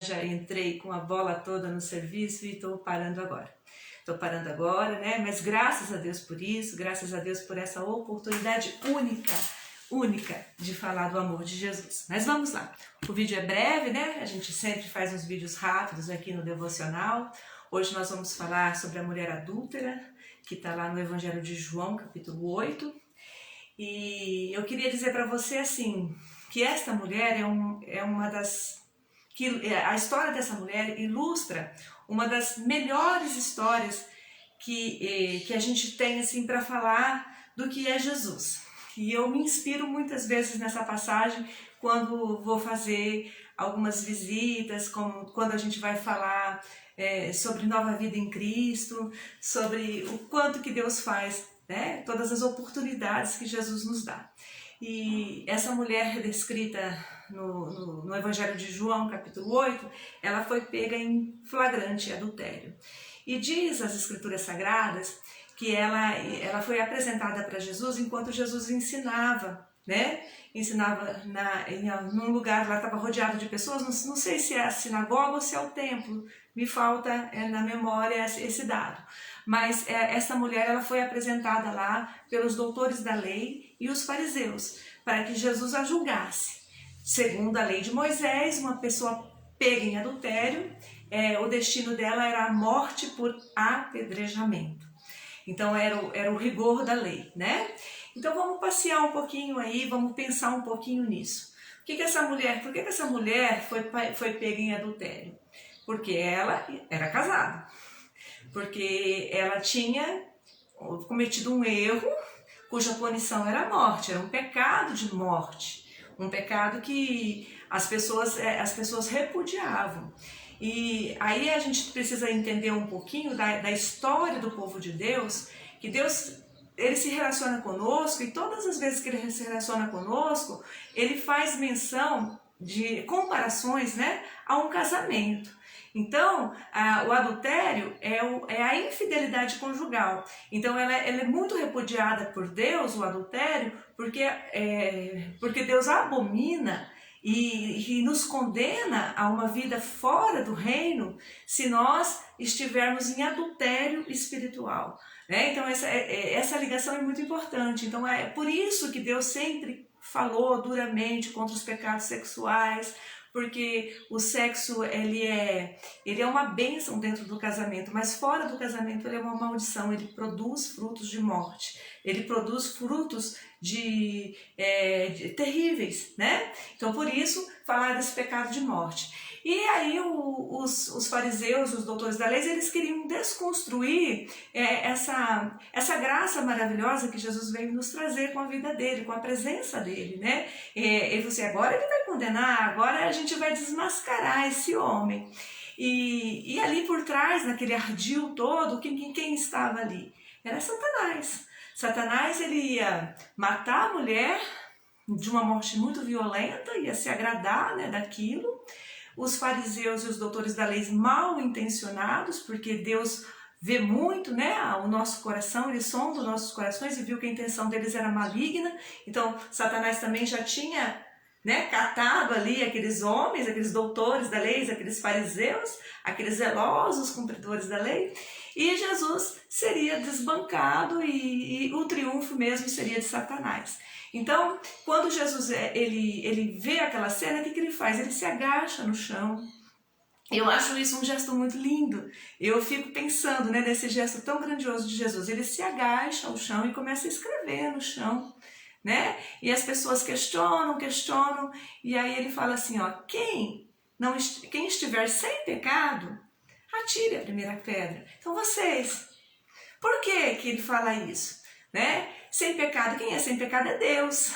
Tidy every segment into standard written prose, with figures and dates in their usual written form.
Já entrei com a bola toda no serviço e estou parando agora. Estou parando agora, né? Mas graças a Deus por isso, graças a Deus por essa oportunidade única de falar do amor de Jesus. Mas vamos lá. O vídeo é breve, né? A gente sempre faz uns vídeos rápidos aqui no Devocional. Hoje nós vamos falar sobre a mulher adúltera, que está lá no Evangelho de João, capítulo 8. E eu queria dizer para você assim, que esta mulher é uma das... a história dessa mulher ilustra uma das melhores histórias que a gente tem assim, para falar do que é Jesus. E eu me inspiro muitas vezes nessa passagem quando vou fazer algumas visitas, como quando a gente vai falar sobre nova vida em Cristo, sobre o quanto que Deus faz, né? Todas as oportunidades que Jesus nos dá. E essa mulher descrita no Evangelho de João, capítulo 8, ela foi pega em flagrante adultério. E diz as Escrituras Sagradas que ela foi apresentada para Jesus enquanto Jesus ensinava, né? Ensinava num lugar, lá estava rodeado de pessoas, não sei se é a sinagoga ou se é o templo, me falta na memória esse dado. Mas essa mulher ela foi apresentada lá pelos doutores da lei e os fariseus, para que Jesus a julgasse. Segundo a lei de Moisés, uma pessoa pega em adultério, o destino dela era a morte por apedrejamento. Então era o rigor da lei, né? Então vamos passear um pouquinho aí, vamos pensar um pouquinho nisso. Por que essa mulher foi pega em adultério? Porque ela era casada. Porque ela tinha cometido um erro cuja punição era a morte, era um pecado de morte, um pecado que as pessoas repudiavam. E aí a gente precisa entender um pouquinho da história do povo de Deus, que Deus ele se relaciona conosco e todas as vezes que ele se relaciona conosco, ele faz menção de comparações, né, a um casamento. Então, o adultério é a infidelidade conjugal. Então, ela é muito repudiada por Deus, o adultério, porque Deus abomina e nos condena a uma vida fora do reino se nós estivermos em adultério espiritual, né? Então, essa ligação é muito importante. Então, é por isso que Deus sempre falou duramente contra os pecados sexuais, porque o sexo ele é uma bênção dentro do casamento, mas fora do casamento ele é uma maldição, ele produz frutos de morte, ele produz frutos de terríveis, né? Então por isso falar desse pecado de morte. E aí os fariseus, os doutores da lei, eles queriam desconstruir essa graça maravilhosa que Jesus veio nos trazer com a vida dele, com a presença dele, né? Ele falou assim, agora ele vai condenar, agora a gente vai desmascarar esse homem. E ali por trás, naquele ardil todo, quem estava ali? Era Satanás. Satanás ele ia matar a mulher de uma morte muito violenta, ia se agradar, né, daquilo. Os fariseus e os doutores da lei mal intencionados, porque Deus vê muito, né, o nosso coração, ele sonda os nossos corações e viu que a intenção deles era maligna. Então Satanás também já tinha, né, catado ali aqueles homens, aqueles doutores da lei, aqueles fariseus, aqueles zelosos cumpridores da lei, e Jesus seria desbancado e o triunfo mesmo seria de Satanás. Então, quando Jesus ele vê aquela cena, o que ele faz? Ele se agacha no chão. Eu acho isso um gesto muito lindo. Eu fico pensando, né, nesse gesto tão grandioso de Jesus. Ele se agacha ao chão e começa a escrever no chão, né? E as pessoas questionam, e aí ele fala assim, ó, quem estiver sem pecado, atire a primeira pedra. Então vocês, por que ele fala isso? Né? Sem pecado, quem é sem pecado é Deus.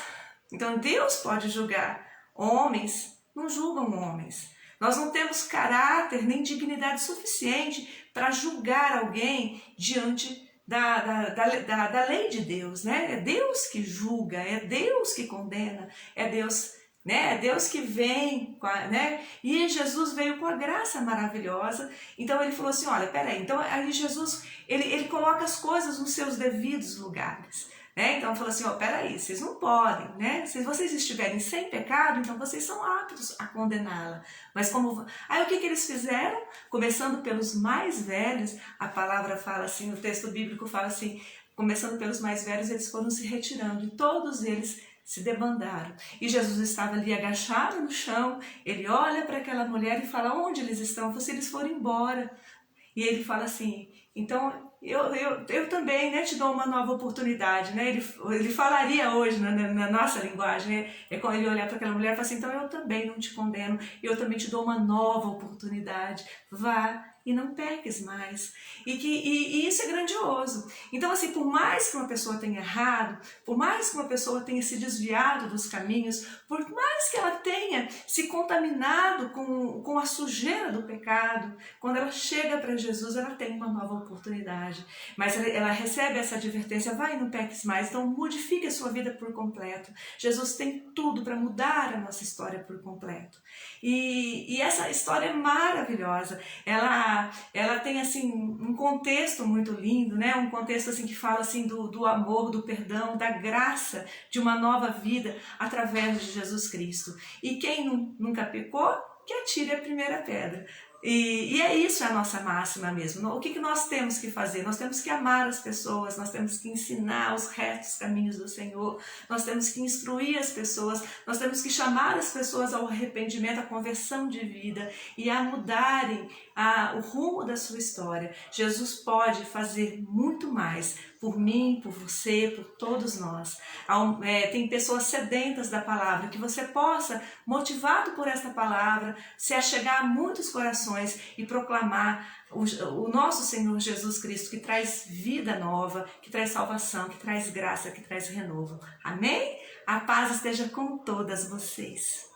Então Deus pode julgar. Homens não julgam homens. Nós não temos caráter nem dignidade suficiente para julgar alguém diante da lei de Deus, né? É Deus que julga, é Deus que condena, é Deus, né? É Deus que vem, né? E Jesus veio com a graça maravilhosa. Então ele falou assim, olha, peraí, então aí Jesus ele coloca as coisas nos seus devidos lugares. Então falou assim, peraí, vocês não podem, né? Se vocês estiverem sem pecado, então vocês são aptos a condená-la. Mas como... Aí o que eles fizeram? Começando pelos mais velhos, a palavra fala assim, o texto bíblico fala assim, começando pelos mais velhos, eles foram se retirando, e todos eles se debandaram. E Jesus estava ali agachado no chão, ele olha para aquela mulher e fala, onde eles estão? Se eles foram embora. E ele fala assim, então eu também, né, te dou uma nova oportunidade, né? Ele falaria hoje na nossa linguagem, né? É quando ele olhar para aquela mulher e falar assim, então eu também não te condeno, eu também te dou uma nova oportunidade, vá e não peques mais. E isso é grandioso. Então assim, por mais que uma pessoa tenha errado, por mais que uma pessoa tenha se desviado dos caminhos, por mais que ela tenha se contaminado com a sujeira do pecado, quando ela chega para Jesus, ela tem uma nova oportunidade. Mas ela recebe essa advertência, vai e não peques mais, então modifique a sua vida por completo. Jesus tem tudo para mudar a nossa história por completo. E essa história é maravilhosa. Ela tem assim um contexto muito lindo, né? Um contexto assim que fala assim do amor, do perdão, da graça de uma nova vida através de Jesus Cristo. E quem nunca pecou, que atire a primeira pedra. E é isso a nossa máxima mesmo. O que nós temos que fazer? Nós temos que amar as pessoas, nós temos que ensinar os retos caminhos do Senhor, nós temos que instruir as pessoas, nós temos que chamar as pessoas ao arrependimento, à conversão de vida e a mudarem o rumo da sua história. Jesus pode fazer muito mais por mim, por você, por todos nós. Tem pessoas sedentas da palavra, que você possa, motivado por esta palavra, se achegar a muitos corações e proclamar o nosso Senhor Jesus Cristo, que traz vida nova, que traz salvação, que traz graça, que traz renovo. Amém? A paz esteja com todas vocês.